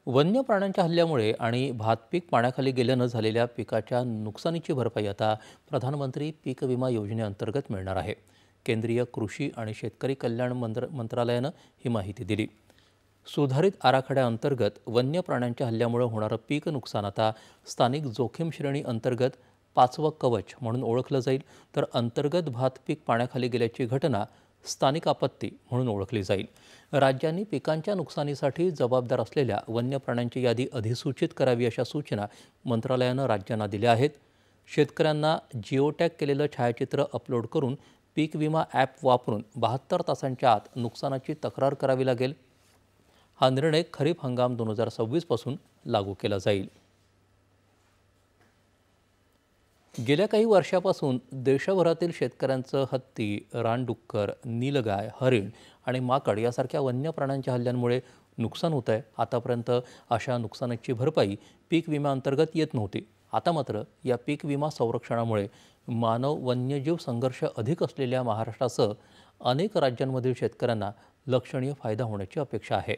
वन्य प्राण्यांच्या हल्ल्यामुळे आणि भातपीक पाण्याखाली गेल्यानं झालेल्या पिकाच्या नुकसानीची भरपाई आता प्रधानमंत्री पीक विमा योजनेअंतर्गत मिळणार आहे। केंद्रीय कृषी आणि शेतकरी कल्याण मंत्रालयानं ही माहिती दिली। सुधारित आराखड्याअंतर्गत वन्य प्राण्यांच्या हल्ल्यामुळे होणारं पीक नुकसान आता स्थानिक जोखीम श्रेणी अंतर्गत 5वं कवच म्हणून ओळखलं जाईल, तर अंतर्गत भातपीक पाण्याखाली गेल्याची घटना स्थानिक आपत्ती म्हणून ओळखली जाईल। राज्यांनी पिकांच्या नुकसानीसाठी जबाबदार असलेल्या वन्य प्राण्यांची यादी अधिसूचित करावी अशा सूचना मंत्रालयानं राज्यांना दिल्या आहेत। शेतकऱ्यांना जिओटॅग केलेलं छायाचित्र अपलोड करून पीक विमा ॲप वापरून 72 तासांच्या आत नुकसानाची तक्रार करावी लागेल। हा निर्णय खरीप हंगाम 2026 पासून लागू केला जाईल। गेल्या काही वर्षापासून देशभरातील शेतकऱ्यांचं हत्ती, रानडुक्कर, नीलगाय, हरिण आणि माकड यासारख्या वन्य प्राण्यांच्या हल्ल्यांमुळे नुकसान होत आहे। आतापर्यंत अशा नुकसानाची भरपाई पीक विम्याअंतर्गत येत नव्हती। आता मात्र या पीक विमा संरक्षणामुळे मानव वन्यजीव संघर्ष अधिक असलेल्या महाराष्ट्रासह अनेक राज्यांमधील शेतकऱ्यांना लक्षणीय फायदा होण्याची अपेक्षा आहे।